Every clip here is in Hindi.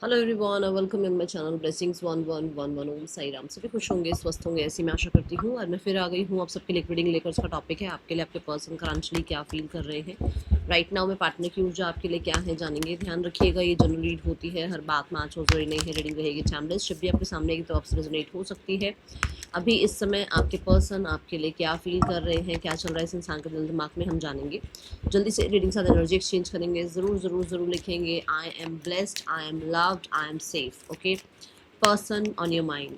Hello everyone, welcome in my channel blessings 1111। ओम साई राम। सभी खुश होंगे, स्वस्थ होंगे, ऐसी मैं आशा करती हूँ। और मैं फिर आ गई हूँ आप सबके लिए रीडिंग लेकर। उसका टॉपिक है आपके लिए आपके पर्सन करंटली क्या फील कर रहे हैं राइट नाउ में। पार्टनर की ऊर्जा आपके लिए क्या है जानेंगे। ध्यान रखिएगा, ये जनरल रीड होती है, हर बात मैच हो जरूरी नहीं है। रीडिंग रहेगी टाइमलेस, जब भी आपके सामने की तो आपसे रेजोनेट हो सकती है। अभी इस समय आपके पर्सन आपके लिए क्या फील कर रहे हैं, क्या चल रहा है इस इंसान के दिल दिमाग में, हम जानेंगे। जल्दी से रीडिंग साथ एनर्जी एक्सचेंज करेंगे। ज़रूर ज़रूर ज़रूर लिखेंगे I am blessed, I am loved, I am safe. Okay, person on your mind,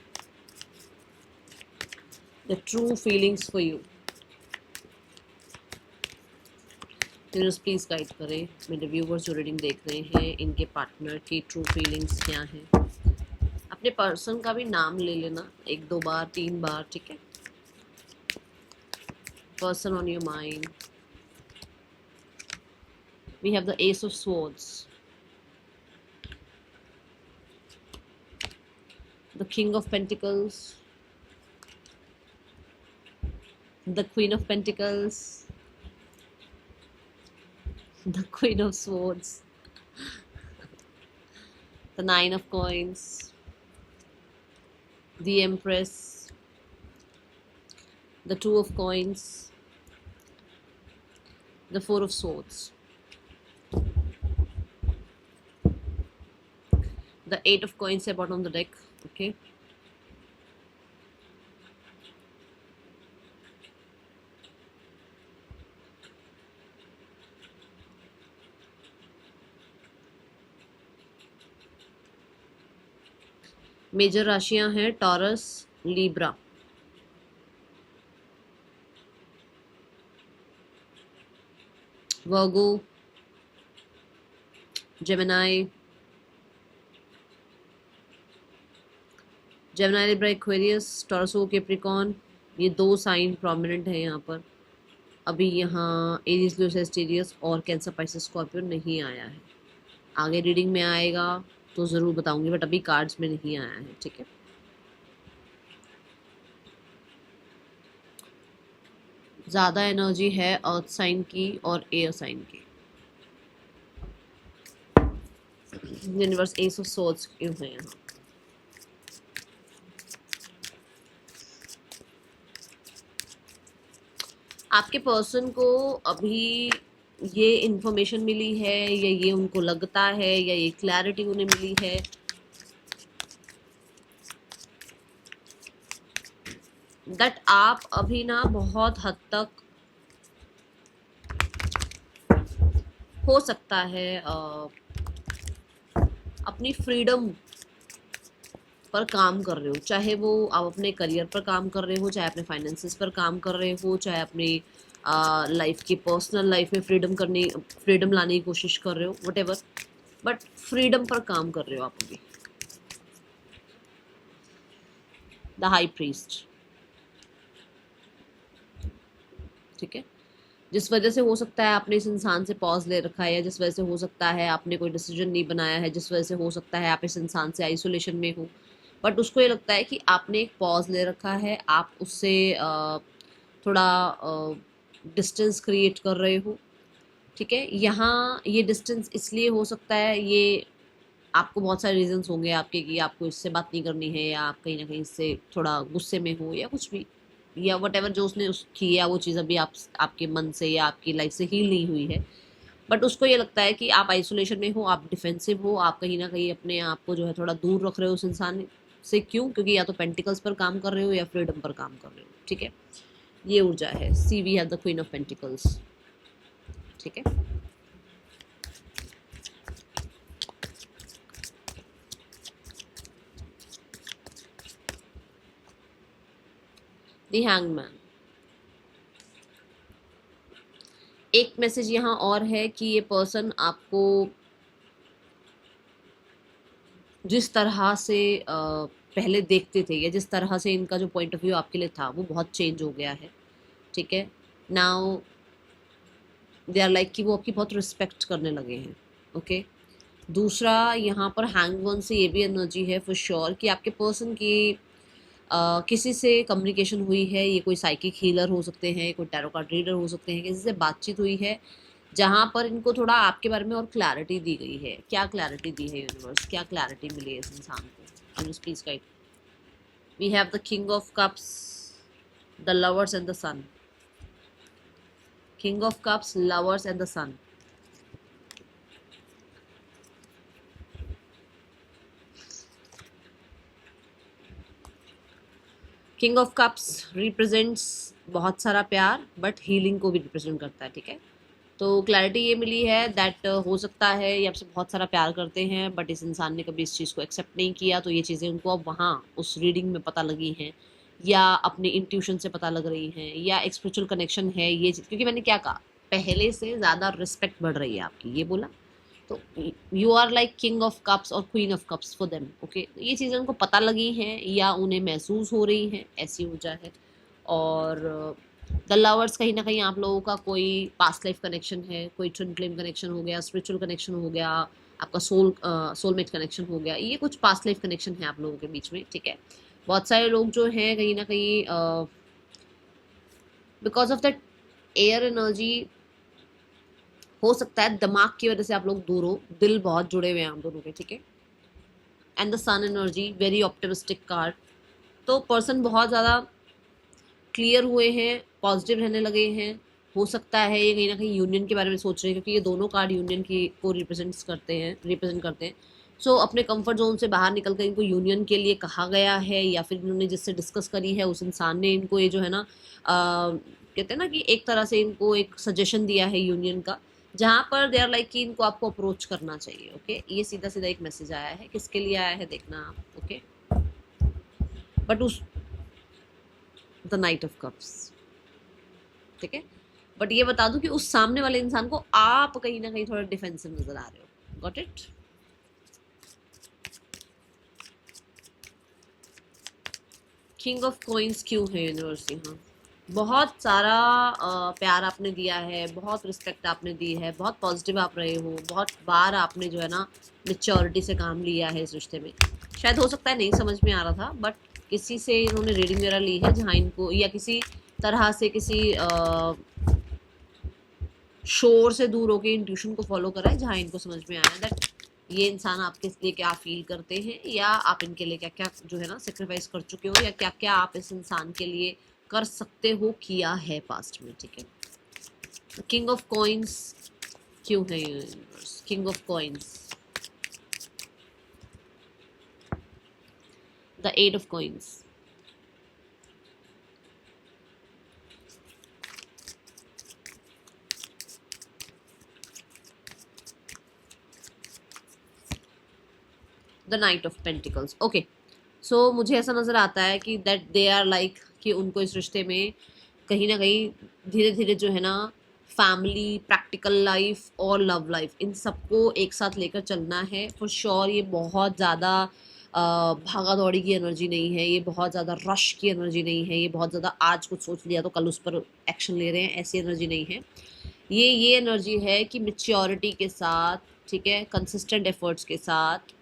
the true feelings for you. Universe please guide करें मेरे व्यूवर्स जो रीडिंग देख रहे हैं, इनके पार्टनर की ट्रू फीलिंग्स क्या हैं। अपने पर्सन का भी नाम ले लेना, एक दो बार, तीन बार, ठीक है। Person on your mind, we have the ace of swords, the king of pentacles, the queen of pentacles, the queen of swords, the nine of coins, the empress, the two of coins, the four of swords, the eight of coins है bottom of the deck. Okay, major राशियां हैं Taurus, Libra, Virgo, Gemini, Gemini, Libra, Aquarius, Taurus, Capricorn. ये दो साइन प्रोमिनेंट हैं यहाँ पर। अभी यहाँ एरीज, लियो, सेजिटेरियस और कैंसर, पाइसेस, स्कॉर्पियो नहीं आया है। आगे रीडिंग में आएगा तो ज़रूर बताऊंगी, बट अभी कार्ड्स में नहीं आया है, ठीक है। ज़्यादा एनर्जी है अर्थ साइन की और एयर साइन की। यूनिवर्स एस ऑफ सोर्ड्स क्यों है यहाँ। आपके पर्सन को अभी ये इन्फॉर्मेशन मिली है, या ये उनको लगता है, या ये क्लैरिटी उन्हें मिली है दैट आप अभी ना बहुत हद तक हो सकता है अपनी फ्रीडम पर काम कर रहे हो। चाहे वो आप अपने करियर पर काम कर रहे हो, चाहे अपने फाइनेंसेस पर काम कर रहे हो, चाहे अपनी लाइफ की पर्सनल लाइफ में फ्रीडम लाने की कोशिश कर रहे हो, वट, बट फ्रीडम पर काम कर रहे हो आप अभी। द हाई प्रीस्ट, ठीक है। जिस वजह से हो सकता है आपने इस इंसान से पॉज ले रखा है, या जिस वजह से हो सकता है आपने कोई डिसीजन नहीं बनाया है, जिस वजह से हो सकता है आप इस इंसान से आइसोलेशन में हो, बट उसको ये लगता है कि आपने एक पॉज ले रखा है, आप उससे थोड़ा डिस्टेंस क्रिएट कर रहे हो, ठीक है। यहाँ ये डिस्टेंस इसलिए हो सकता है, ये आपको बहुत सारे रीजंस होंगे आपके कि आपको इससे बात नहीं करनी है, या आप कहीं ना कहीं इससे थोड़ा गुस्से में हो, या कुछ भी, या वट एवर जो उसने किया वो चीज़ अभी आपके मन से या आपकी लाइफ से हील नहीं हुई है। बट उसको ये लगता है कि आप आइसोलेशन में हो, आप डिफेंसिव हो, आप कहीं ना कहीं अपने आप को जो है थोड़ा दूर रख रहे हो उस इंसान से। क्यों? क्योंकि या तो पेंटिकल्स पर काम कर रहे हो या फ्रीडम पर काम कर रहे हो, ठीक है। ये ऊर्जा है। See we have the Queen of Pentacles, ठीक है। The hangman. एक मैसेज यहाँ और है कि ये पर्सन आपको जिस तरह से पहले देखते थे, या जिस तरह से इनका जो पॉइंट ऑफ व्यू आपके लिए था, वो बहुत चेंज हो गया है, ठीक है। नाउ दे आर लाइक कि वो आपकी बहुत रिस्पेक्ट करने लगे हैं, ओके। दूसरा, यहाँ पर हैंगवन से ये भी एनर्जी है फॉर श्योर कि आपके पर्सन की किसी से कम्युनिकेशन हुई है। ये कोई साइकिक हीलर हो सकते हैं, कोई टैरो कार्ड रीडर हो सकते हैं, किसी से बातचीत हुई है जहाँ पर इनको थोड़ा आपके बारे में और क्लैरिटी दी गई है। क्या क्लैरिटी दी है यूनिवर्स, क्या क्लैरिटी मिली है इस इंसान को? Please guide. We have the king of cups, the lovers and the sun. King of cups, lovers and the sun. King of cups represents बहुत सारा प्यार, बट हीलिंग को भी रिप्रेजेंट करता है, ठीक है। तो क्लैरिटी ये मिली है दैट हो सकता है ये आपसे बहुत सारा प्यार करते हैं, बट इस इंसान ने कभी इस चीज़ को एक्सेप्ट नहीं किया, तो ये चीज़ें उनको अब वहाँ उस रीडिंग में पता लगी हैं, या अपने इंट्यूशन से पता लग रही हैं, या एक स्पिरिचुअल कनेक्शन है ये चीज़। क्योंकि मैंने क्या कहा, पहले से ज़्यादा रिस्पेक्ट बढ़ रही है आपकी, ये बोला। तो you are like King of Cups और Queen of cups for them, okay. ये चीज़ें उनको पता लगी हैं या उन्हें महसूस हो रही हैं, ऐसी ऊर्जा है। और द लवर्स कहीं ना कहीं आप लोगों का कोई पास्ट लाइफ कनेक्शन है, कोई ट्विन फ्लेम कनेक्शन हो गया, स्पिरिचुअल कनेक्शन हो गया, आपका सोलमेट कनेक्शन हो गया, ये कुछ पास्ट लाइफ कनेक्शन है आप लोगों के बीच में, ठीक है। बहुत सारे लोग जो हैं कहीं ना कहीं because of that air energy, हो सकता है दिमाग की वजह से आप लोग दूर हो, दिल बहुत जुड़े हुए हैं आप दोनों के, ठीक है। And the sun energy, very optimistic card. तो पर्सन बहुत ज़्यादा क्लियर हुए हैं, पॉजिटिव रहने लगे हैं। हो सकता है ये कहीं ना कहीं यूनियन के बारे में सोच रहे हैं, क्योंकि ये दोनों कार्ड यूनियन की को रिप्रेजेंट करते हैं। सो अपने कंफर्ट जोन से बाहर निकल कर इनको यूनियन के लिए कहा गया है, या फिर इन्होंने जिससे डिस्कस करी है उस इंसान ने इनको ये जो है ना कहते हैं ना कि एक तरह से इनको एक सजेशन दिया है यूनियन का, जहाँ पर दे आर लाइक कि इनको आपको अप्रोच करना चाहिए, ओके। ये सीधा सीधा एक मैसेज आया है, किसके लिए आया है देखना आप, ओके। बट उस द नाइट ऑफ कप्स, ठीक है। बट ये बता दूं कि उस सामने वाले इंसान को आप कहीं ना कहीं थोड़ा डिफेंसिव नजर आ रहे हो, got it. King of Coins क्यों है यूनिवर्स यहाँ? बहुत सारा प्यार आपने दिया है, बहुत रिस्पेक्ट आपने दी है, बहुत पॉजिटिव आप रहे हो, बहुत बार आपने जो है ना मेच्योरिटी से काम लिया है इस रिश्ते में। शायद हो सकता है नहीं समझ में आ रहा था, बट किसी से इन्होंने रीडिंग वगैरह ली है जहाँ इनको, या किसी तरह से किसी शोर से दूर होकर इंट्यूशन को फॉलो करा है, जहाँ इनको समझ में आया दैट ये इंसान आपके लिए क्या फील करते हैं, या आप इनके लिए क्या क्या जो है ना सेक्रीफाइस कर चुके हो, या क्या क्या आप इस इंसान के लिए कर सकते हो, किया है पास्ट में, ठीक है। किंग ऑफ कॉइंस क्यों है universe? King of coins, the eight of coins. The Knight of Pentacles, okay. So मुझे ऐसा नज़र आता है कि दैट दे आर लाइक कि उनको इस रिश्ते में कहीं ना कहीं धीरे धीरे जो है ना फैमिली, प्रैक्टिकल लाइफ और लव लाइफ, इन सबको एक साथ लेकर चलना है फॉर श्योर। ये बहुत ज़्यादा भागा दौड़ी की एनर्जी नहीं है, ये बहुत ज़्यादा रश की एनर्जी नहीं है, ये बहुत ज़्यादा आज कुछ सोच लिया तो कल उस पर एक्शन ले रहे हैं, ऐसी एनर्जी नहीं है। ये एनर्जी है कि मेच्योरिटी के साथ, ठीक है, कंसिस्टेंट एफर्ट्स के साथ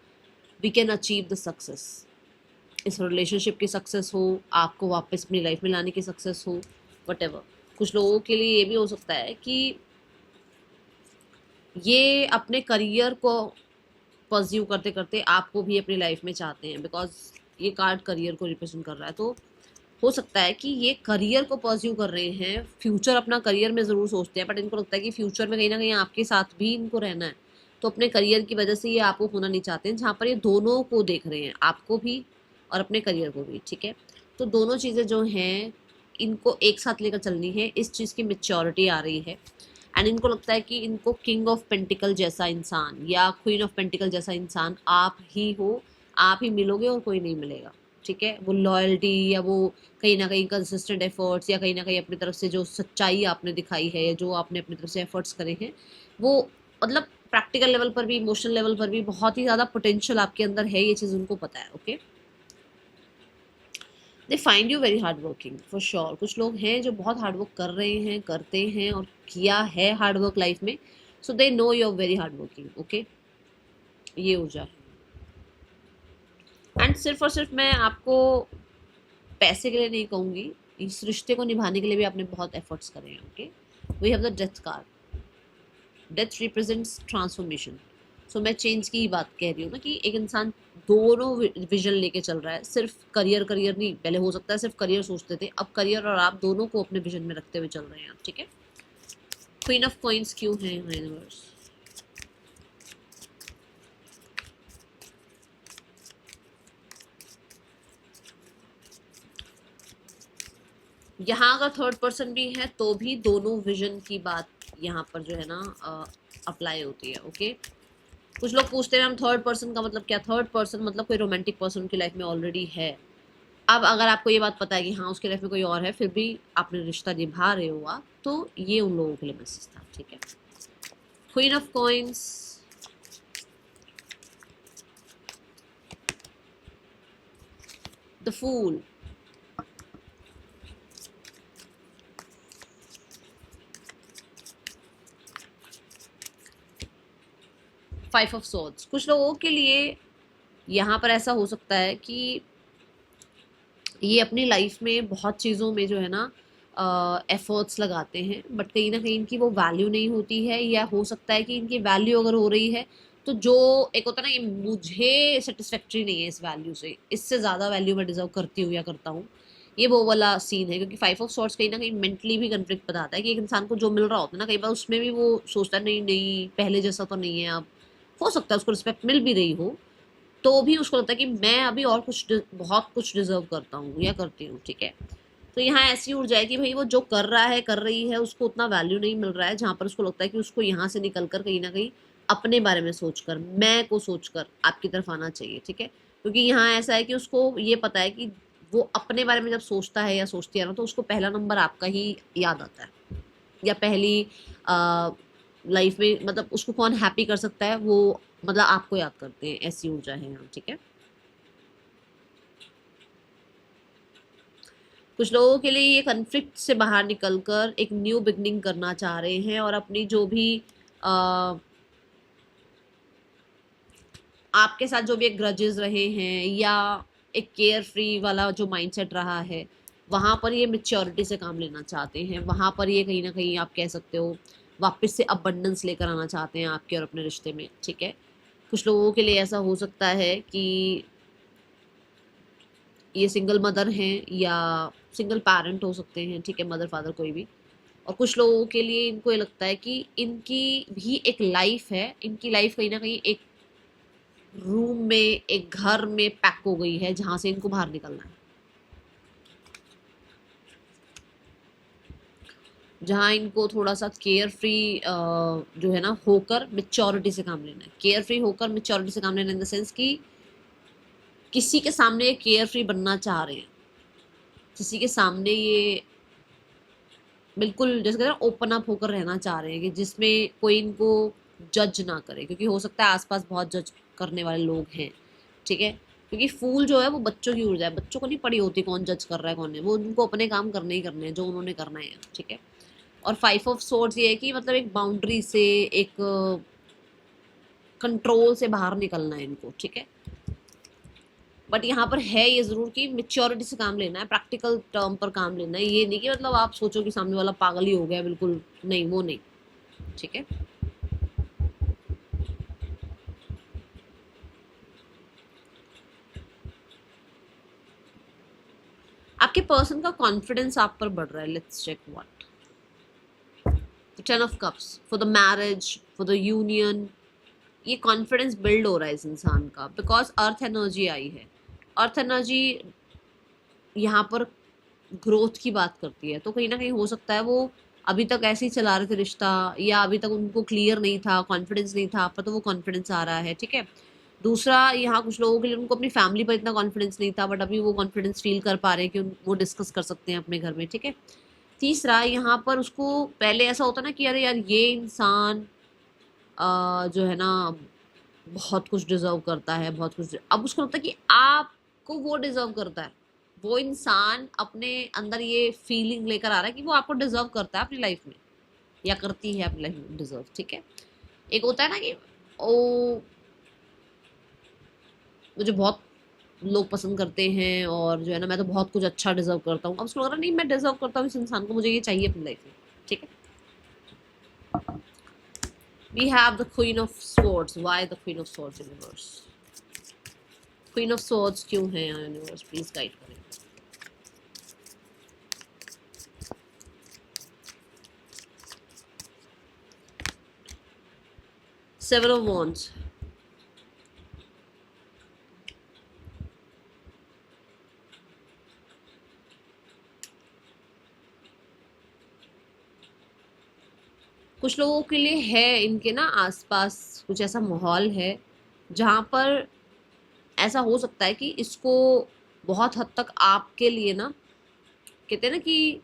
we can achieve the success. इस रिलेशनशिप की सक्सेस हो, आपको वापस अपनी लाइफ में लाने की सक्सेस हो, वट। कुछ लोगों के लिए ये भी हो सकता है कि ये अपने करियर को परस्यू करते करते आपको भी अपनी लाइफ में चाहते हैं, बिकॉज ये कार्ड करियर को रिप्रेजेंट कर रहा है। तो हो सकता है कि ये करियर को परस्यू कर रहे हैं, फ्यूचर अपना करियर में ज़रूर सोचते हैं, बट इनको लगता है कि फ्यूचर में कहीं ना कहीं आपके साथ भी इनको रहना है, तो अपने करियर की वजह से ये आपको होना नहीं चाहते हैं, जहाँ पर ये दोनों को देख रहे हैं, आपको भी और अपने करियर को भी, ठीक है। तो दोनों चीज़ें जो हैं इनको एक साथ लेकर चलनी है, इस चीज़ की मेच्योरिटी आ रही है। एंड इनको लगता है कि इनको किंग ऑफ पेंटिकल जैसा इंसान या क्वीन ऑफ पेंटिकल जैसा इंसान आप ही हो, आप ही मिलोगे और कोई नहीं मिलेगा, ठीक है। वो लॉयल्टी या वो कहीं ना कहीं कंसिस्टेंट एफर्ट्स, या कहीं ना कहीं अपनी तरफ से जो सच्चाई आपने दिखाई है, या जो आपने अपनी तरफ से एफर्ट्स करे हैं, वो मतलब प्रैक्टिकल लेवल पर भी, इमोशनल लेवल पर भी बहुत ही ज़्यादा पोटेंशियल आपके अंदर है, ये चीज़ उनको पता है, okay. They find you very hard working for sure. कुछ लोग हैं जो बहुत हार्ड वर्क कर रहे हैं, करते हैं और किया है हार्ड वर्क लाइफ में, so they know you are very hard working, okay. ये ऊर्जा है। एंड सिर्फ और सिर्फ मैं आपको पैसे के लिए नहीं कहूँगी, इस रिश्ते को निभाने के लिए भी आपने बहुत एफर्ट्स करे हैं, okay. We have the death card. Death represents transformation. So मैं चेंज की ही बात कह रही हूँ ना, कि एक इंसान दोनों विजन लेके चल रहा है, सिर्फ करियर करियर नहीं, पहले हो सकता है सिर्फ करियर सोचते थे, अब करियर और आप दोनों को अपने विजन में रखते हुए चल रहे हैं आप, ठीक है। क्वीन ऑफ कॉइंस क्यों है यूनिवर्स? यहाँ अगर थर्ड पर्सन भी है तो भी दोनों विजन की बात यहाँ पर जो है ना अप्लाई होती है, ओके। कुछ लोग पूछते हैं हम थर्ड पर्सन का मतलब क्या? थर्ड पर्सन मतलब कोई रोमांटिक पर्सन उनकी लाइफ में ऑलरेडी है। अब अगर आपको ये बात पता है कि हाँ उसके लाइफ में कोई और है, फिर भी आपने रिश्ता निभा रहे हो आप, तो ये उन लोगों के लिए मैसेज था, ठीक है। Queen of coins, the fool, five of swords. कुछ लोगों के लिए यहाँ पर ऐसा हो सकता है कि ये अपनी लाइफ में बहुत चीज़ों में जो है ना एफर्ट्स लगाते हैं, बट कहीं ना कहीं इनकी वो वैल्यू नहीं होती है, या हो सकता है कि इनकी वैल्यू अगर हो रही है तो जो एक होता है ना, ये मुझे सेटिस्फैक्ट्री नहीं है इस वैल्यू से, इससे ज़्यादा वैल्यू मैं डिजर्व करती हूँ या करता हूँ, ये वो वाला सीन है। क्योंकि फाइव ऑफ सॉर्ट्स कहीं ना कहीं मेंटली भी कंफ्लिक्ट बताता है कि एक इंसान को जो मिल रहा होता है ना, कई बार उसमें भी वो सोचता है नहीं नहीं पहले जैसा तो नहीं है अब, हो सकता है उसको रिस्पेक्ट मिल भी रही हो, तो भी उसको लगता है कि मैं अभी और कुछ बहुत कुछ डिजर्व करता हूँ या करती हूँ, ठीक है। तो यहाँ ऐसी ऊर्जा है कि भाई वो जो कर रहा है कर रही है उसको उतना वैल्यू नहीं मिल रहा है, जहाँ पर उसको लगता है कि उसको यहाँ से निकल कर कहीं ना कहीं अपने बारे में सोचकर, मैं को सोचकर आपकी तरफ आना चाहिए, ठीक है। क्योंकि यहाँ ऐसा है कि उसको ये पता है कि वो अपने बारे में जब सोचता है या सोचती है ना, तो उसको पहला नंबर आपका ही याद आता है, या पहली लाइफ में मतलब उसको कौन हैप्पी कर सकता है वो मतलब आपको याद करते हैं, ऐसी ऊर्जा है यहाँ, ठीक है। कुछ लोगों के लिए ये कन्फ्लिक्ट से बाहर निकलकर एक न्यू बिगनिंग करना चाह रहे हैं, और अपनी जो भी आ, आपके साथ जो भी एक ग्रजेस रहे हैं या एक केयर फ्री वाला जो माइंडसेट रहा है, वहाँ पर ये मेच्योरिटी से काम लेना चाहते हैं, वहाँ पर ये कहीं ना कहीं आप कह सकते हो वापस से अबंडेंस लेकर आना चाहते हैं आपके और अपने रिश्ते में, ठीक है। कुछ लोगों के लिए ऐसा हो सकता है कि ये सिंगल मदर हैं या सिंगल पेरेंट हो सकते हैं, ठीक है, मदर फादर कोई भी। और कुछ लोगों के लिए इनको ये लगता है कि इनकी भी एक लाइफ है, इनकी लाइफ कहीं ना कहीं एक रूम में एक घर में पैक हो गई है जहां से इनको बाहर निकलना है, जहाँ इनको थोड़ा सा केयर फ्री जो है ना होकर मेच्योरिटी से काम लेना है, केयर फ्री होकर मेच्योरिटी से काम लेना इन द सेंस कि किसी के सामने ये केयर फ्री बनना चाह रहे हैं, किसी के सामने ये बिल्कुल जैसे कहते हैं ओपन अप होकर रहना चाह रहे हैं, कि जिसमें कोई इनको जज ना करे, क्योंकि हो सकता है आसपास बहुत जज करने वाले लोग हैं, ठीक है। क्योंकि फूल जो है वो बच्चों की ऊर्जा है, बच्चों को नहीं पड़ी होती कौन जज कर रहा है कौन नहीं, वो उनको अपने काम करने ही करने हैं जो उन्होंने करना है, ठीक है। और फाइव ऑफ सोर्ड्स ये है कि मतलब एक बाउंड्री से एक कंट्रोल से बाहर निकलना है इनको, ठीक है। बट यहाँ पर है ये जरूर कि मेच्योरिटी से काम लेना है, प्रैक्टिकल टर्म पर काम लेना है, ये नहीं कि मतलब आप सोचो कि सामने वाला पागल ही हो गया बिल्कुल, नहीं वो नहीं, ठीक है। आपके पर्सन का कॉन्फिडेंस आप पर बढ़ रहा है, let's check what. Ten of cups for the marriage, for the union, ये कॉन्फिडेंस बिल्ड हो रहा है इस इंसान का, बिकॉज अर्थ एनर्जी आई है। अर्थ एनर्जी यहाँ पर ग्रोथ की बात करती है, तो कहीं ना कहीं हो सकता है वो अभी तक ऐसे ही चला रहे थे रिश्ता, या अभी तक उनको क्लियर नहीं था, कॉन्फिडेंस नहीं था, पर तो वो कॉन्फिडेंस आ रहा है, ठीक है। दूसरा, यहाँ कुछ लोगों के लिए उनको अपनी फैमिली पर इतना कॉन्फिडेंस नहीं था, बट अभी वो कॉन्फिडेंस फील कर पा रहे हैं कि वो डिस्कस कर सकते हैं अपने घर में, ठीक है। तीसरा, यहाँ पर उसको पहले ऐसा होता ना कि अरे यार ये इंसान जो है ना बहुत कुछ डिजर्व करता है, बहुत कुछ, अब उसको लगता है कि आपको वो डिजर्व करता है, वो इंसान अपने अंदर ये फीलिंग लेकर आ रहा है कि वो आपको डिजर्व करता है अपनी लाइफ में, या करती है अपनी लाइफ में डिजर्व, ठीक है। एक होता है ना कि ओ मुझे बहुत लोग पसंद करते हैं और जो है ना मैं तो बहुत कुछ अच्छा डिजर्व करता हूँ, अब उसको लग रहा है नहीं मैं डिजर्व करता हूँ इस इंसान को, मुझे ये चाहिए अपनी लाइफ में, ठीक है। We have the Queen of Swords. Why the Queen of Swords, universe? Queen of Swords क्यों है यहाँ universe? Please guide करें. Seven of Wands. कुछ लोगों के लिए है, इनके ना आसपास कुछ ऐसा माहौल है जहाँ पर ऐसा हो सकता है कि इसको बहुत हद तक आपके लिए ना, कहते हैं ना कि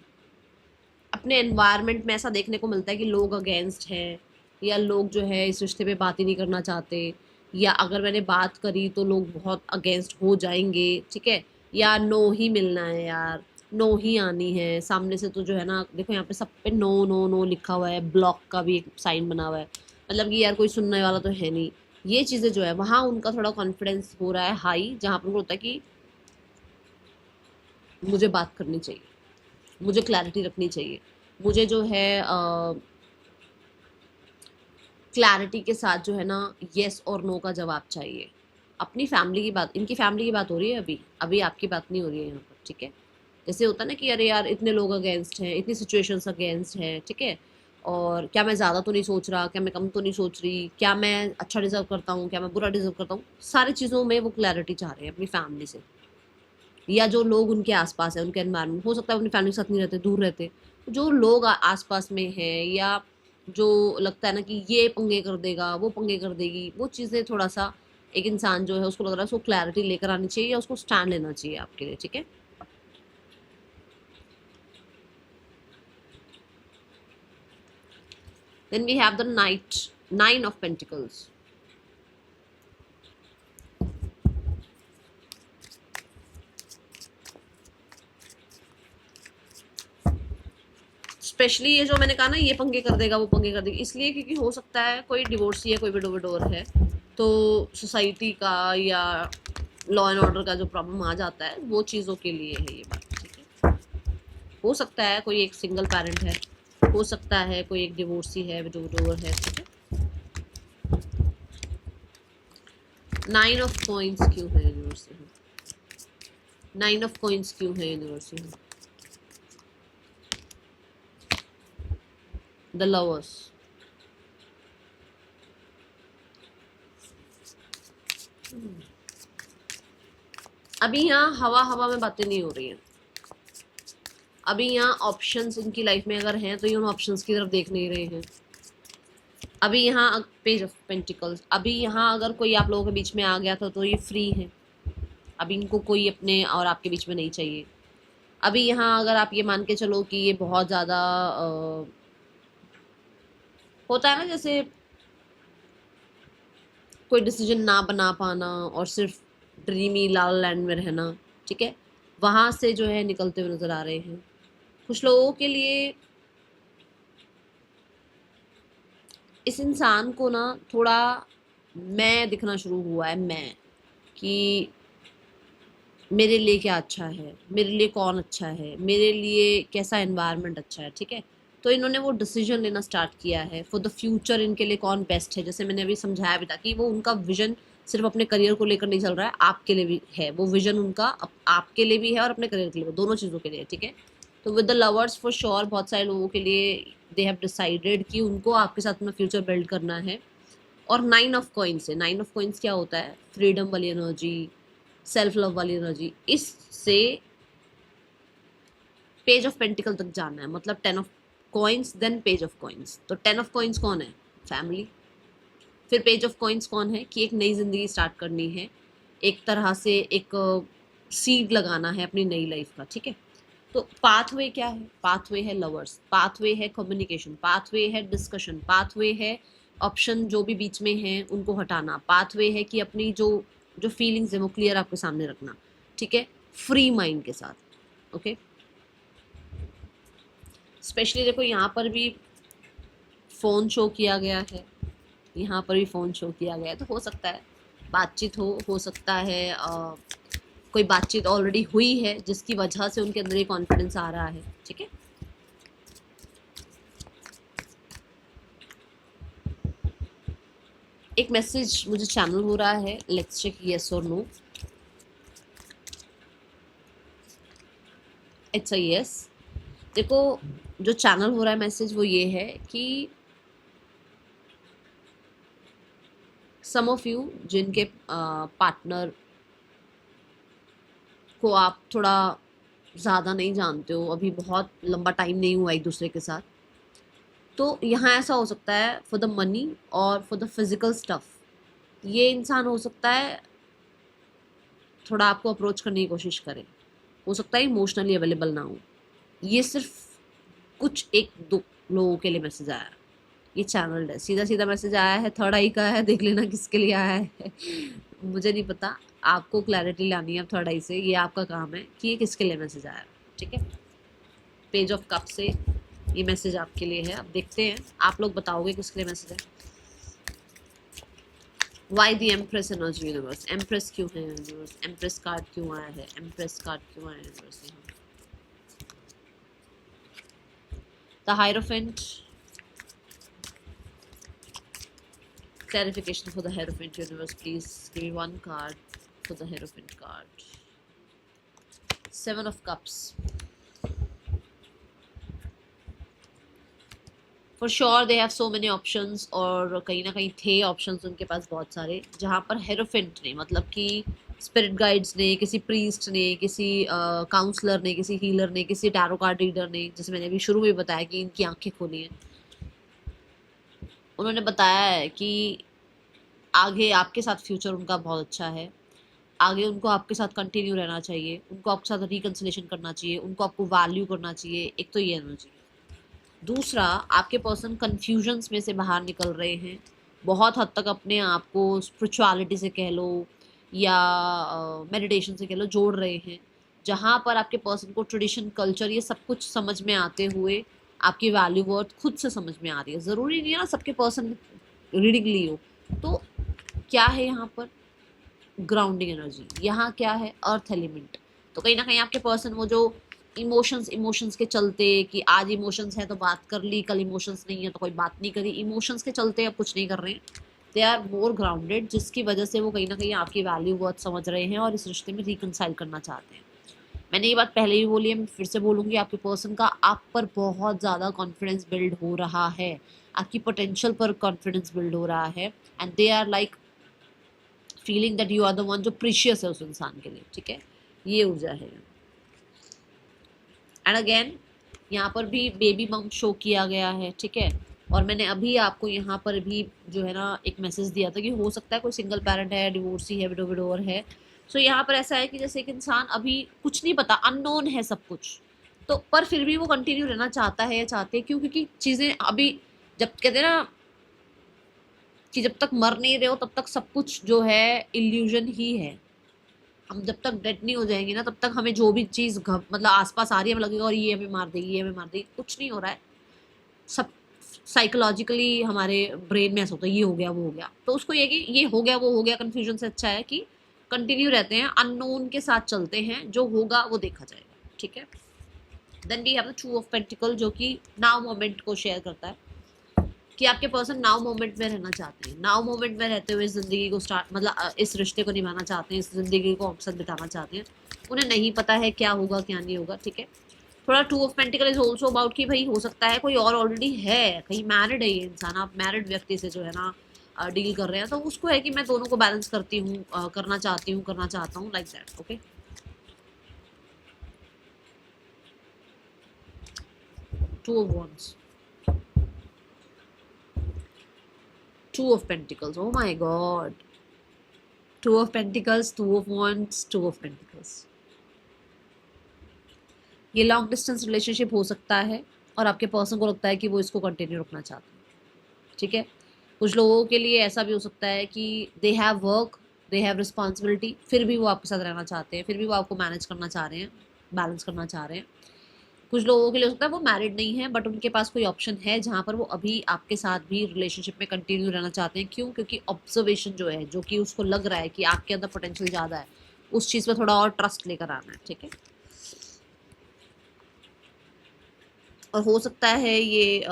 अपने एनवायरनमेंट में ऐसा देखने को मिलता है कि लोग अगेंस्ट हैं, या लोग जो है इस रिश्ते पे बात ही नहीं करना चाहते, या अगर मैंने बात करी तो लोग बहुत अगेंस्ट हो जाएंगे, ठीक है, या नो ही मिलना है यार, नो ही आनी है सामने से, तो जो है ना देखो यहाँ पे सब पे नो नो नो लिखा हुआ है, ब्लॉक का भी एक साइन बना हुआ है, मतलब कि यार कोई सुनने वाला तो है नहीं। ये चीज़ें जो है वहाँ उनका थोड़ा कॉन्फिडेंस हो रहा है हाई, जहाँ पर उनको होता है कि मुझे बात करनी चाहिए, मुझे क्लैरिटी रखनी चाहिए, मुझे जो है क्लैरिटी के साथ जो है ना येस और नो का जवाब चाहिए। अपनी फैमिली की बात, इनकी फैमिली की बात हो रही है अभी, अभी आपकी बात नहीं हो रही है यहाँ पर, ठीक है। जैसे होता है ना कि अरे यार इतने लोग अगेंस्ट हैं, इतनी सिचुएशंस अगेंस्ट हैं, ठीक है, और क्या मैं ज़्यादा तो नहीं सोच रहा, क्या मैं कम तो नहीं सोच रही, क्या मैं अच्छा डिजर्व करता हूँ, क्या मैं बुरा डिजर्व करता हूँ, सारी चीज़ों में वो क्लैरिटी चाह रहे हैं अपनी फैमिली से, या जो लोग उनके आसपास है, उनके एनवायरनमेंट, हो सकता है अपनी फैमिली के साथ नहीं रहते, दूर रहते, जो लोग आसपास में हैं, या जो लगता है ना कि ये पंगे कर देगा, वो पंगे कर देगी, वो चीज़ें थोड़ा सा एक इंसान जो है उसको लग रहा है उसको क्लैरिटी लेकर आनी चाहिए, या उसको स्टैंड लेना चाहिए आपके लिए, ठीक है। Then we have the Nine of Pentacles. Specially ये जो मैंने कहा ना, ये पंगे कर देगा, वो पंगे कर देगी, इसलिए क्योंकि हो सकता है कोई डिवोर्सी है, कोई विडोर है, तो सोसाइटी का या लॉ एंड ऑर्डर का जो प्रॉब्लम आ जाता है वो चीज़ों के लिए है ये बात, ठीक है। हो सकता है कोई एक सिंगल पेरेंट है, हो सकता है कोई एक डिवोर्सी है, विडोर है, ठीक है। 9 ऑफ कॉइंस क्यों है यूनिवर्स में? 9 ऑफ कॉइंस क्यों है यूनिवर्स में? The lovers. अभी यहाँ हवा हवा में बातें नहीं हो रही हैं, अभी यहाँ ऑप्शंस इनकी लाइफ में अगर हैं तो ये उन ऑप्शंस की तरफ देख नहीं रहे हैं। अभी यहाँ पेज ऑफ पेंटिकल्स, अभी यहाँ अगर कोई आप लोगों के बीच में आ गया था तो ये फ्री है, अभी इनको कोई अपने और आपके बीच में नहीं चाहिए। अभी यहाँ अगर आप ये मान के चलो कि ये बहुत ज़्यादा होता है ना, जैसे कोई डिसीजन ना बना पाना और सिर्फ ड्रीमी लाल लैंड में रहना, ठीक है, वहाँ से जो है निकलते हुए नज़र आ रहे हैं। कुछ लोगों के लिए इस इंसान को ना थोड़ा मैं दिखना शुरू हुआ है, मैं, कि मेरे लिए क्या अच्छा है, मेरे लिए कौन अच्छा है, मेरे लिए कैसा एनवायरनमेंट अच्छा है, ठीक है। तो इन्होंने वो डिसीजन लेना स्टार्ट किया है फॉर द फ्यूचर, इनके लिए कौन बेस्ट है। जैसे मैंने अभी समझाया भी था कि वो उनका विजन सिर्फ अपने करियर को लेकर नहीं चल रहा है, आपके लिए भी है वो विजन उनका, आपके लिए भी है और अपने करियर के लिए, दोनों चीज़ों के लिए, ठीक है। तो with the lovers for sure बहुत सारे लोगों के लिए दे हैव डिसाइडेड कि उनको आपके साथ में फ्यूचर बिल्ड करना है। और 9 ऑफ कॉइंस है, 9 ऑफ कॉइंस क्या होता है? फ्रीडम वाली एनर्जी, सेल्फ लव वाली एनर्जी, इससे पेज ऑफ पेंटिकल तक जाना है, मतलब 10 of coins then page of coins. तो 10 ऑफ कॉइंस कौन है? फैमिली। फिर पेज ऑफ कॉइंस कौन है? कि एक नई जिंदगी स्टार्ट करनी है, एक तरह से एक सीड लगाना है अपनी नई लाइफ का, ठीक है। तो पाथवे क्या है? पाथवे है लवर्स, पाथवे है कम्युनिकेशन, पाथवे है डिस्कशन, पाथवे है ऑप्शन जो भी बीच में हैं उनको हटाना, पाथवे है कि अपनी जो जो फीलिंग्स है वो क्लियर आपके सामने रखना, ठीक है, फ्री माइंड के साथ, ओके। स्पेशली देखो यहाँ पर भी फ़ोन शो किया गया है, यहाँ पर भी फ़ोन शो किया गया है, तो हो सकता है बातचीत हो सकता है कोई बातचीत ऑलरेडी हुई है जिसकी वजह से उनके अंदर ये कॉन्फिडेंस आ रहा है, ठीक है। एक मैसेज मुझे चैनल हो रहा है, लेट्स चेक यस और नो। It's a yes. देखो जो चैनल हो रहा है मैसेज वो ये है कि सम ऑफ यू जिनके पार्टनर को आप थोड़ा ज़्यादा नहीं जानते हो, अभी बहुत लंबा टाइम नहीं हुआ एक दूसरे के साथ, तो यहाँ ऐसा हो सकता है फॉर द मनी और फॉर द फिजिकल स्टफ ये इंसान हो सकता है थोड़ा आपको अप्रोच करने की कोशिश करे, हो सकता है इमोशनली अवेलेबल ना हो। ये सिर्फ कुछ एक दो लोगों के लिए मैसेज आया है। ये चैनल्ड है, सीधा सीधा मैसेज आया है, थर्ड आई का है, देख लेना किसके लिए आया है मुझे नहीं पता, आपको क्लैरिटी लानी है थर्ड आई से, ये आपका काम है कि ये किसके लिए मैसेज आया है। ठीक है, पेज ऑफ कप से ये मैसेज आपके लिए है। अब देखते हैं आप लोग बताओगे किसके लिए मैसेज है। Why the empress energy universe, empress क्यों है यूनिवर्स, एम्प्रेस कार्ड क्यों आया है, एम्प्रेस कार्ड क्यों आया है universe. The hierophant, clarification for the Hierophant universe, please give me one card for the Hierophant card. Seven of Cups. For sure they have so many options, और कहीं ना कहीं थे options उनके पास बहुत सारे, जहाँ पर Hierophant ने मतलब कि स्पिरिट गाइड्स ने, किसी प्रीस्ट ने, किसी काउंसलर ने, किसी हीलर ने, किसी टैरो कार्ड रीडर ने, जैसे मैंने अभी शुरू में बताया कि इनकी आंखें खोली हैं, उन्होंने बताया है कि आगे आपके साथ फ्यूचर उनका बहुत अच्छा है, आगे उनको आपके साथ कंटिन्यू रहना चाहिए, उनको आपके साथ रिकन्सिलेशन करना चाहिए, उनको आपको वैल्यू करना चाहिए। एक तो ये एनर्जी। दूसरा, आपके पर्सन कन्फ्यूजन्स में से बाहर निकल रहे हैं, बहुत हद तक अपने आप को स्पिरिचुअलिटी से कह लो या मेडिटेशन से कह लो जोड़ रहे हैं, जहाँ पर आपके पर्सन को ट्रेडिशन, कल्चर, ये सब कुछ समझ में आते हुए आपकी वैल्यू वर्थ खुद से समझ में आ रही है। ज़रूरी नहीं है ना सबके पर्सन रीडिंग ली हो। तो क्या है यहाँ पर ग्राउंडिंग एनर्जी, यहाँ क्या है अर्थ एलिमेंट। तो कहीं ना कहीं आपके पर्सन वो जो इमोशंस के चलते कि आज इमोशंस है तो बात कर ली, कल इमोशंस नहीं है तो कोई बात नहीं करी, इमोशंस के चलते अब कुछ नहीं कर रहे हैं, दे आर मोर ग्राउंडेड, जिसकी वजह से वो कहीं ना कहीं आपकी वैल्यू बहुत समझ रहे हैं और इस रिश्ते में रिकनसाइल करना चाहते हैं। मैंने ये बात पहले भी बोली है, मैं फिर से बोलूँगी, आपके पर्सन का आप पर बहुत ज़्यादा कॉन्फिडेंस बिल्ड हो रहा है, आपकी पोटेंशियल पर कॉन्फिडेंस बिल्ड हो रहा है, and they are like feeling that you are the one जो प्रीशियस है उस इंसान के लिए। ठीक है, ये ऊर्जा है। एंड अगेन यहाँ पर भी बेबी बम शो किया गया है। ठीक है, और मैंने अभी आपको यहाँ पर भी जो है ना एक मैसेज दिया था कि हो सकता है कोई सिंगल पेरेंट है, डिवोर्सी है, विडोवर है। सो यहाँ पर ऐसा है कि जैसे एक इंसान अभी कुछ नहीं पता, अननोन है सब कुछ, तो पर फिर भी वो कंटिन्यू रहना चाहता है या चाहते हैं, क्यों? क्योंकि चीज़ें अभी, जब कहते हैं ना कि जब तक मर नहीं रहे हो तब तक सब कुछ जो है इल्यूजन ही है। हम जब तक डेड नहीं हो जाएंगे ना तब तक हमें जो भी चीज़ मतलब आसपास आ रही है हमें लगेगा और ये हमें मार देगी, ये हमें मार देगी। कुछ नहीं हो रहा है, सब साइकोलॉजिकली हमारे ब्रेन में ऐसा होता है, ये हो गया वो हो गया, तो उसको ये कि ये हो गया वो हो गया कन्फ्यूजन से अच्छा है कि कंटिन्यू रहते हैं, अननोन के साथ चलते हैं, जो होगा वो देखा जाएगा। ठीक है, then we have the two of pentacle जो कि नाउ मोमेंट को शेयर करता है कि आपके पर्सन नाउ मोमेंट में रहना चाहते हैं, नाउ मोमेंट में रहते हुए इस ज़िंदगी को स्टार्ट मतलब इस रिश्ते को निभाना चाहते हैं, इस ज़िंदगी को आपके साथ बिताना चाहते हैं। उन्हें नहीं पता है क्या होगा क्या नहीं होगा। ठीक है, थोड़ा to of pentacle is also about कि भाई हो सकता है कोई और ऑलरेडी है, कहीं मैरिड है ये इंसान, आप मैरिड व्यक्ति से जो है ना डील कर रहे हैं, तो उसको है कि मैं दोनों को बैलेंस करती हूँ, करना चाहती हूँ, करना चाहता हूँ, like that. Okay, two of wands, two of pentacles, oh my God, two of pentacles, two of wands, two of pentacles. ये लॉन्ग डिस्टेंस रिलेशनशिप हो सकता है और आपके पर्सन को लगता है कि वो इसको कंटिन्यू रखना चाहते हैं। ठीक है, कुछ लोगों के लिए ऐसा भी हो सकता है कि they have work, they have responsibility, फिर भी वो आपके साथ रहना चाहते हैं, फिर भी वो आपको मैनेज करना चाह रहे हैं, बैलेंस करना चाह रहे हैं। कुछ लोगों के लिए हो सकता है वो मैरिड नहीं है बट उनके पास कोई ऑप्शन है जहाँ पर वो अभी आपके साथ भी रिलेशनशिप में कंटिन्यू रहना चाहते हैं। क्यों? क्योंकि ऑब्जर्वेशन जो है, जो कि उसको लग रहा है कि आपके अंदर पोटेंशियल ज़्यादा है, उस चीज़ पर थोड़ा और ट्रस्ट लेकर आना है। ठीक है, और हो सकता है ये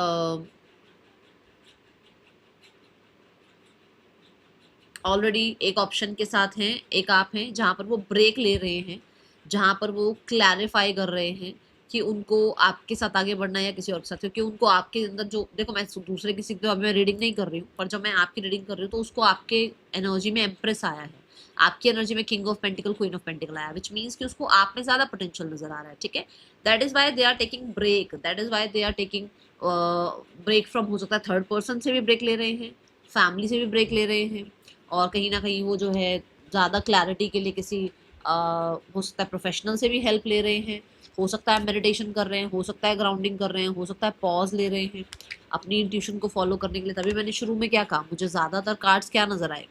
ऑलरेडी एक ऑप्शन के साथ हैं, एक आप हैं जहाँ पर वो ब्रेक ले रहे हैं, जहाँ पर वो क्लैरिफाई कर रहे हैं कि उनको आपके साथ आगे बढ़ना है या किसी और के साथ, क्योंकि उनको आपके अंदर जो, देखो मैं दूसरे किसी की तो अभी मैं रीडिंग नहीं कर रही हूँ, पर जब मैं आपकी रीडिंग कर रही हूँ तो उसको आपके एनर्जी में एम्प्रेस आया है, आपकी एनर्जी में king of pentacle, queen of pentacle आया, विच मीन्स कि उसको आप में ज्यादा पोटेंशियल नजर आ रहा है, ठीक है। That is why they are taking break, that is why they are taking break from, हो सकता है थर्ड पर्सन से भी ब्रेक ले रहे हैं, फैमिली से भी ब्रेक ले रहे हैं, और कहीं ना कहीं वो जो है ज़्यादा क्लैरिटी के लिए किसी हो सकता है प्रोफेशनल से भी हेल्प ले रहे हैं, हो सकता है मेडिटेशन कर रहे हैं, हो सकता है ग्राउंडिंग कर रहे हैं, हो सकता है पॉज ले रहे हैं अपनी इंट्यूशन को फॉलो करने के लिए। तभी मैंने शुरू में क्या कहा, मुझे ज़्यादातर कार्ड्स क्या नज़र आए,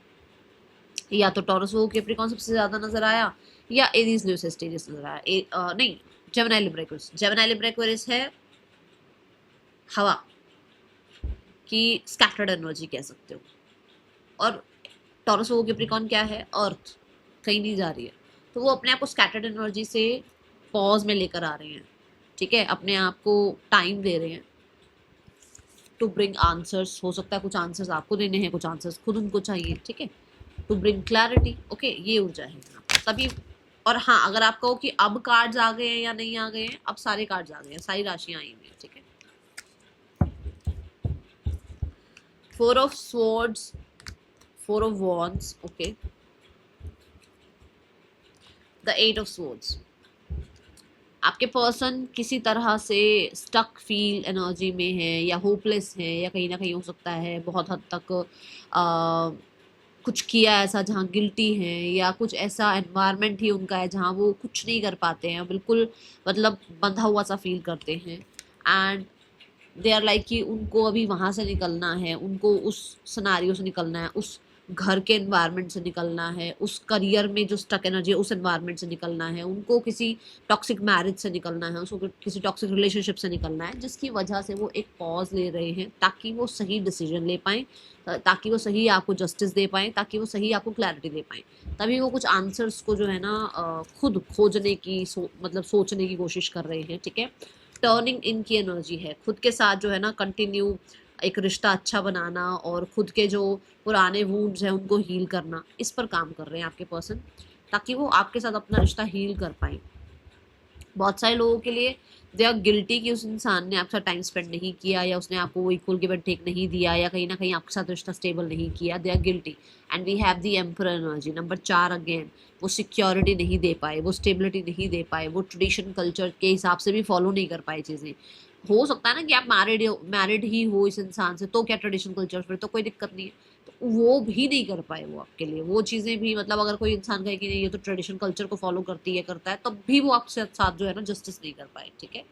या तो टॉरस वो कैप्रिकॉर्न सबसे ज़्यादा नज़र आया, या एरीज ल्यू सेस्टेरियस नज़र आया, नहीं Gemini Libra Aquarius, Gemini Libra Aquarius है हवा की स्कैटर्ड एनर्जी कह सकते हो, और टॉरस वो कैप्रिकॉर्न क्या है, अर्थ कहीं नहीं जा रही है, तो वो अपने आप को स्कैटर्ड एनर्जी से पॉज में लेकर आ रहे हैं, ठीक है, अपने आप को टाइम दे रहे हैं टू ब्रिंग आंसर्स। हो सकता है कुछ आंसर्स आपको देने हैं, कुछ आंसर्स खुद उनको चाहिए, ठीक है, टू ब्रिंग क्लैरिटी। ओके, ये ऊर्जा है यहाँ पर तभी। और हाँ, अगर आप कहो कि अब कार्ड्स आ गए हैं या नहीं आ गए हैं, अब सारे कार्ड्स आ गए हैं, सारी राशियां आई हुई हैं, ठीक है। Four of swords, four of wands, okay, the eight of swords. आपके पर्सन किसी तरह से स्टक फील एनर्जी में है, या होपलेस है, या कहीं ना कहीं हो सकता है बहुत हद तक कुछ किया ऐसा जहाँ गिल्टी है, या कुछ ऐसा एनवायरनमेंट ही उनका है जहाँ वो कुछ नहीं कर पाते हैं, बिल्कुल मतलब बंधा हुआ सा फील करते हैं, एंड दे आर लाइक कि उनको अभी वहाँ से निकलना है, उनको उस सिनेरियो से निकलना है, उस घर के एनवायरनमेंट से निकलना है, उस करियर में जो स्टक एनर्जी है उस एनवायरनमेंट से निकलना है, उनको किसी टॉक्सिक मैरिज से निकलना है, उसको किसी टॉक्सिक रिलेशनशिप से निकलना है, जिसकी वजह से वो एक पॉज ले रहे हैं ताकि वो सही डिसीजन ले पाएँ, ताकि वो सही आपको जस्टिस दे पाएँ, ताकि वो सही आपको क्लैरिटी दे पाएँ। तभी वो कुछ आंसर्स को जो है ना खुद खोजने की मतलब सोचने की कोशिश कर रहे हैं, ठीक है। टर्निंग इन की एनर्जी है, खुद के साथ जो है ना कंटिन्यू एक रिश्ता अच्छा बनाना, और खुद के जो पुराने वूंड्स हैं उनको हील करना, इस पर काम कर रहे हैं आपके पर्सन, ताकि वो आपके साथ अपना रिश्ता हील कर पाए। बहुत सारे लोगों के लिए दे आर गिल्टी कि उस इंसान ने आपके साथ टाइम स्पेंड नहीं किया, या उसने आपको वो इक्वल गिव एंड टेक नहीं दिया, या कहीं ना कहीं आपके साथ रिश्ता स्टेबल नहीं किया, they are guilty. And we have the emperor energy, number 4 again, वो सिक्योरिटी नहीं दे पाए, वो स्टेबिलिटी नहीं दे पाए, वो ट्रेडिशन कल्चर के हिसाब से भी फॉलो नहीं कर पाए चीज़ें। हो सकता है ना कि आप मैरिड ही हो इस इंसान से, तो क्या ट्रेडिशन कल्चर, फिर तो कोई दिक्कत नहीं है, तो वो भी नहीं कर पाए वो आपके लिए वो चीज़ें भी, मतलब अगर कोई इंसान कहे कि नहीं ये तो ट्रेडिशन कल्चर को फॉलो करती है करता है, तब भी वो आपके साथ जो है ना जस्टिस नहीं कर पाए, ठीक है।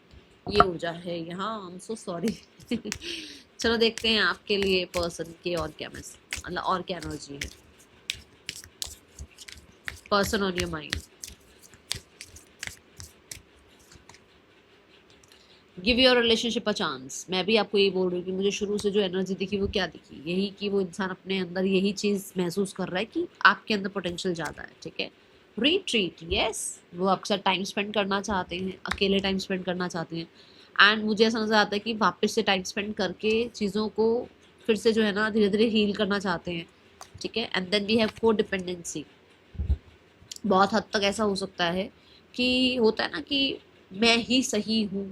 ये ऊर्जा है यहाँ, आई एम सो सॉरी। चलो देखते हैं आपके लिए पर्सन के और क्या मतलब और क्या एनर्जी है, person on your mind. Give your relationship a chance. मैं भी आपको यही बोल रही हूँ कि मुझे शुरू से जो एनर्जी दिखी वो क्या दिखी, यही कि वो इंसान अपने अंदर यही चीज़ महसूस कर रहा है कि आपके अंदर पोटेंशियल ज़्यादा है, ठीक है। रिट्रीट, यस, वो अक्सर टाइम स्पेंड करना चाहते हैं, अकेले टाइम स्पेंड करना चाहते हैं, एंड मुझे ऐसा नज़र आता है कि वापस से टाइम स्पेंड करके चीज़ों को फिर से जो है ना धीरे धीरे हील करना चाहते हैं, ठीक है। एंड देन वी हैव को डिपेंडेंसी। बहुत हद तक ऐसा हो सकता है कि होता है ना कि मैं ही सही हूँ,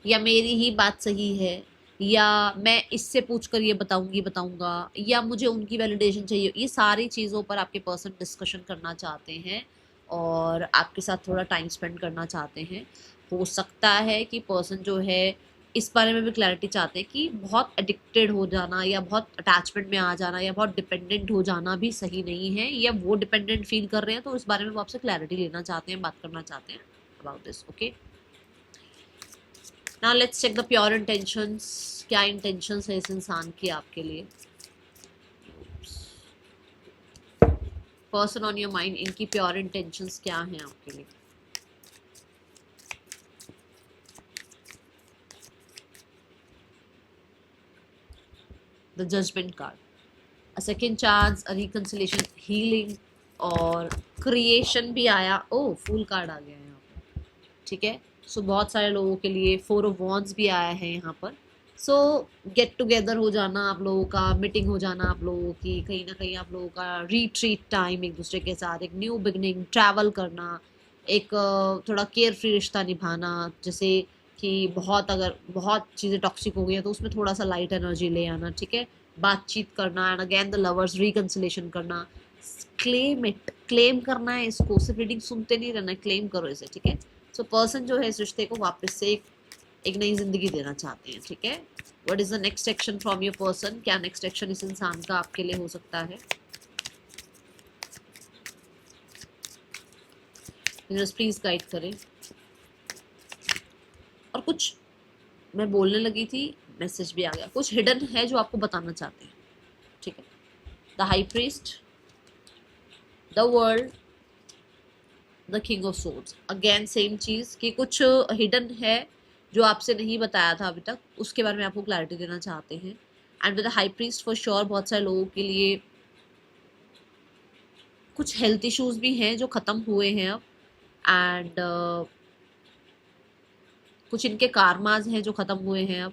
या मेरी ही बात सही है, या मैं इससे पूछ कर ये बताऊंगा, या मुझे उनकी वैलिडेशन चाहिए, ये सारी चीज़ों पर आपके पर्सन डिस्कशन करना चाहते हैं और आपके साथ थोड़ा टाइम स्पेंड करना चाहते हैं। हो सकता है कि पर्सन जो है इस बारे में भी क्लैरिटी चाहते हैं कि बहुत एडिक्टेड हो जाना, या बहुत अटैचमेंट में आ जाना, या बहुत डिपेंडेंट हो जाना भी सही नहीं है, या वो डिपेंडेंट फील कर रहे हैं, तो इस बारे में वो आपसे क्लैरिटी लेना चाहते हैं, बात करना चाहते हैं about this, okay. Now let's check the pure intentions। क्या intentions है इस इंसान की आपके लिए, पर्सन ऑन योर माइंड, इनकी प्योर इंटेंशंस क्या हैं आपके लिए। The judgement card, a second chance, a reconciliation, healing, और क्रिएशन भी आया। ओ, फूल कार्ड आ गया यहाँ पर, ठीक है। सो बहुत सारे लोगों के लिए 4 ऑफ वॉन्ड्स भी आया है यहाँ पर, सो गेट टुगेदर हो जाना आप लोगों का, मीटिंग हो जाना आप लोगों की, कहीं ना कहीं आप लोगों का रिट्रीट टाइम एक दूसरे के साथ, एक न्यू बिगनिंग, ट्रैवल करना, एक थोड़ा केयर फ्री रिश्ता निभाना, जैसे कि बहुत अगर बहुत चीज़ें टॉक्सिक हो गई हैं तो उसमें थोड़ा सा लाइट एनर्जी ले आना, ठीक है, बातचीत करना, and again the lovers reconciliation करना, क्लेम इट, क्लेम करना है इसको, सिर्फ रीडिंग सुनते नहीं रहना, क्लेम करो इसे, ठीक है। सो पर्सन जो है इस रिश्ते को वापस से एक नई जिंदगी देना चाहते हैं, ठीक है। What is the next action from your person, क्या नेक्स्ट एक्शन इस इंसान का आपके लिए हो सकता है। प्लीज गाइड करें। और कुछ मैं बोलने लगी थी, मैसेज भी आ गया, कुछ हिडन है जो आपको बताना चाहते हैं, ठीक है। The high priest, the world, the king of swords, again same चीज कि कुछ हिडन है जो आपसे नहीं बताया था अभी तक, उसके बारे में आपको क्लैरिटी देना चाहते हैं। And with the high priest for sure बहुत सारे लोगों के लिए कुछ हेल्थ इश्यूज भी हैं जो ख़त्म हुए हैं अब, एंड कुछ इनके कारमाज हैं जो ख़त्म हुए हैं अब,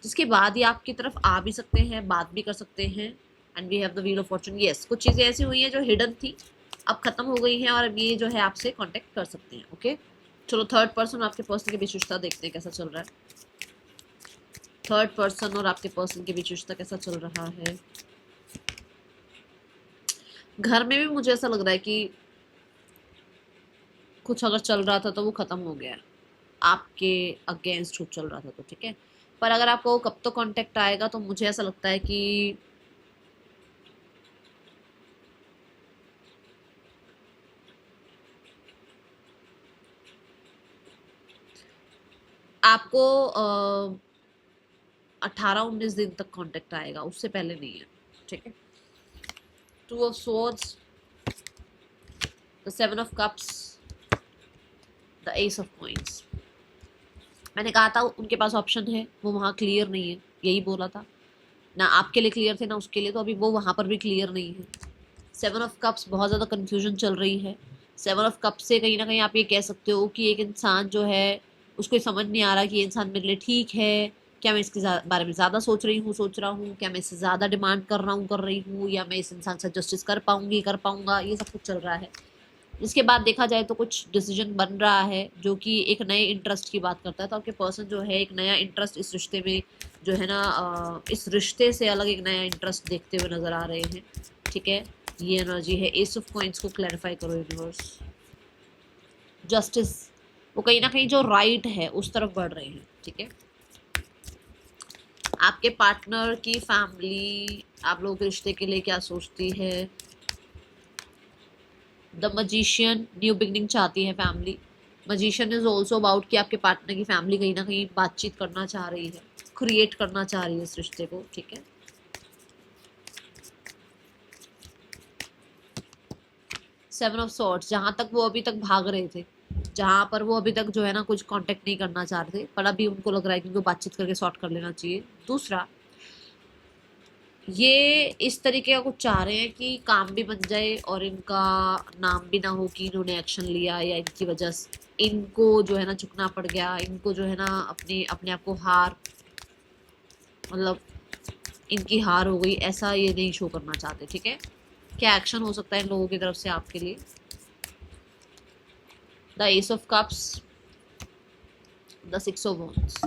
जिसके बाद ये आपकी तरफ आ भी सकते हैं, बात भी कर सकते हैं। And we have the wheel of fortune, yes कुछ चीज़ें ऐसी हुई हैं जो हिडन थी, अब ख़त्म हो गई हैं, और अब ये जो है आपसे कांटेक्ट कर सकते हैं, ओके। चलो थर्ड पर्सन आपके पर्सन के बीच रिश्ता देखते हैं कैसा चल रहा है। थर्ड पर्सन और आपके पर्सन के बीच रिश्ता कैसा चल रहा है। घर में भी मुझे ऐसा लग रहा है कि कुछ अगर चल रहा था तो वो ख़त्म हो गया, आपके अगेंस्ट कुछ चल रहा था तो, ठीक है। पर अगर आपको कब तो कांटेक्ट आएगा तो मुझे ऐसा लगता है कि आपको 18-19 दिन तक कांटेक्ट आएगा, उससे पहले नहीं है, ठीक है। Two of swords, the seven of cups, the S of coins. मैंने कहा था उनके पास ऑप्शन है, वो वहाँ क्लियर नहीं है, यही बोला था ना, आपके लिए क्लियर थे ना उसके लिए, तो अभी वो वहाँ पर भी क्लियर नहीं है। सेवन ऑफ कप्स, बहुत ज़्यादा कन्फ्यूजन चल रही है। सेवन ऑफ कप्स से कहीं ना कहीं आप ये कह सकते हो कि एक इंसान जो है उसको समझ नहीं आ रहा कि ये इंसान मेरे लिए ठीक है, क्या मैं इसके बारे में ज़्यादा सोच रहा हूँ, क्या मैं इससे ज़्यादा डिमांड कर रही हूँ, या मैं इस इंसान से जस्टिस कर पाऊँगा, ये सब कुछ चल रहा है। इसके बाद देखा जाए तो कुछ डिसीजन बन रहा है जो कि एक नए इंटरेस्ट की बात करता है, तो आपके पर्सन जो है एक नया इंटरेस्ट इस रिश्ते में जो है ना, इस रिश्ते से अलग एक नया इंटरेस्ट देखते हुए नज़र आ रहे हैं, ठीक है। ये एनर्जी है। एस ऑफ कॉइंस को क्लैरिफाई करो यूनिवर्स। जस्टिस, वो कहीं ना कहीं जो राइट है उस तरफ बढ़ रहे हैं, ठीक है। आपके पार्टनर की फैमिली आप लोगों के रिश्ते के लिए क्या सोचती है। द मजिशियन, न्यू बिगनिंग चाहती है family. Magician is also about कि आपके पार्टनर की फैमिली कहीं ना कहीं बातचीत करना चाह रही है, क्रिएट करना चाह रही है इस रिश्ते को, ठीक है। सेवन ऑफ सॉर्ड्स, जहाँ तक वो अभी तक भाग रहे थे, जहाँ पर वो अभी तक जो है ना कुछ कांटेक्ट नहीं करना चाह रहे थे, पर अभी उनको लग रहा है कि उनको बातचीत करके सॉर्ट कर लेना चाहिए। दूसरा, ये इस तरीके का कुछ चाह रहे हैं कि काम भी बन जाए और इनका नाम भी ना हो कि इन्होंने एक्शन लिया, या इनकी वजह से इनको जो है ना झुकना पड़ गया, इनको जो है ना अपने अपने आप को हार, मतलब इनकी हार हो गई, ऐसा ये नहीं शो करना चाहते, ठीक है। क्या एक्शन हो सकता है इन लोगों की तरफ से आपके लिए। The S of cups, the six of wands,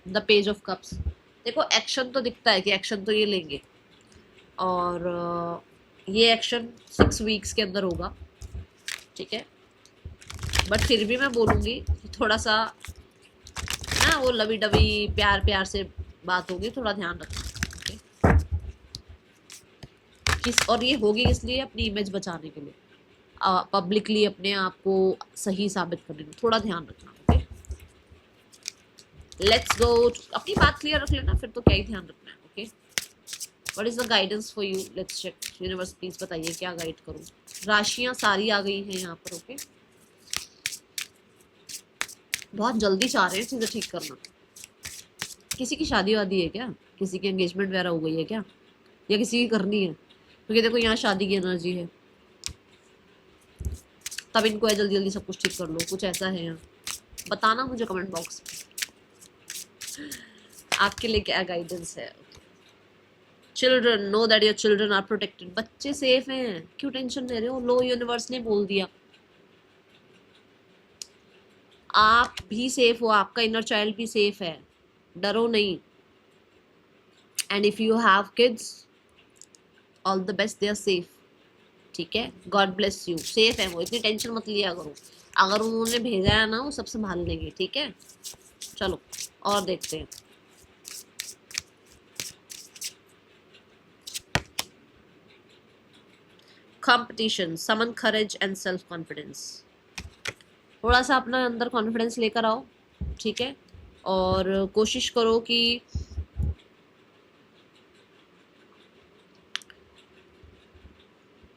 the page of cups. देखो एक्शन तो दिखता है कि एक्शन तो ये लेंगे, और ये एक्शन 6 वीक्स के अंदर होगा, ठीक है। बट फिर भी मैं बोलूँगी थोड़ा सा ना वो लवी डवी प्यार प्यार से बात होगी, थोड़ा ध्यान रखना, okay? और ये होगी इसलिए अपनी इमेज बचाने के लिए, पब्लिकली अपने आप को सही साबित करने में थोड़ा ध्यान रखना, ओके। लेट्स गो, अपनी बात क्लियर रख लेना, फिर तो क्या ही ध्यान रखना है, okay. What is the guidance for you, let's check universe, please बताइए क्या गाइड करूँ। राशियां सारी आ गई हैं यहाँ पर, ओके। बहुत जल्दी चाह रहे हैं चीज़ें ठीक करना। किसी की शादी वादी है क्या, किसी की एंगेजमेंट वगैरह हो गई है क्या, या किसी की करनी है, क्योंकि देखो यहाँ शादी की एनर्जी है, तब इनको है जल्दी जल्दी सब कुछ ठीक कर लो, कुछ ऐसा है यहाँ। बताना मुझे कमेंट बॉक्स में। आपके लिए क्या गाइडेंस है? Children, know that your children are protected. बच्चे सेफ हैं, क्यों टेंशन ले रहे हो? लो यूनिवर्स ने बोल दिया, आप भी सेफ हो, आपका इनर चाइल्ड भी सेफ है, डरो नहीं। And if you have kids, all the best, they are safe. ठीक है, गॉड ब्लेस यू, सेफ है वो, इतनी टेंशन मत लिया करो। अगर उन्होंने भेजा है ना, वो सब संभाल लेंगे। ठीक है, चलो और देखते हैं। Competition, summon courage and self confidence. थोड़ा सा अपना अंदर कॉन्फिडेंस लेकर आओ। ठीक है, और कोशिश करो कि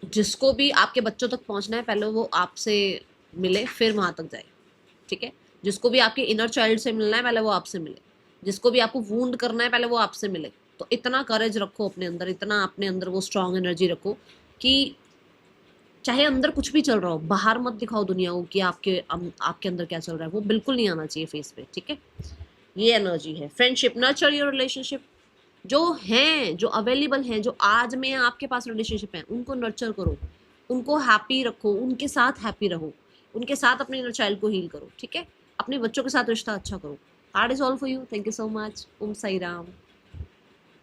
जिसको भी आपके बच्चों तक पहुंचना है, पहले वो आपसे मिले, फिर वहां तक जाए। ठीक है, जिसको भी आपके इनर चाइल्ड से मिलना है, पहले वो आपसे मिले। जिसको भी आपको वूंड करना है, पहले वो आपसे मिले। तो इतना करेज रखो अपने अंदर, इतना अपने अंदर वो स्ट्रांग एनर्जी रखो कि चाहे अंदर कुछ भी चल रहा हो, बाहर मत दिखाओ दुनिया को कि आपके अंदर क्या चल रहा है, वो बिल्कुल नहीं आना चाहिए फेस पे। ठीक है, ये एनर्जी है। Friendship, nurture your relationship. जो हैं, जो अवेलेबल हैं, जो आज में आपके पास रिलेशनशिप है, उनको नर्चर करो, उनको हैप्पी रखो, उनके साथ हैप्पी रहो, उनके साथ अपने इनर चाइल्ड को हील करो। ठीक है, अपने बच्चों के साथ रिश्ता अच्छा करो। That is all for you. Thank you so much. Om Sai Ram.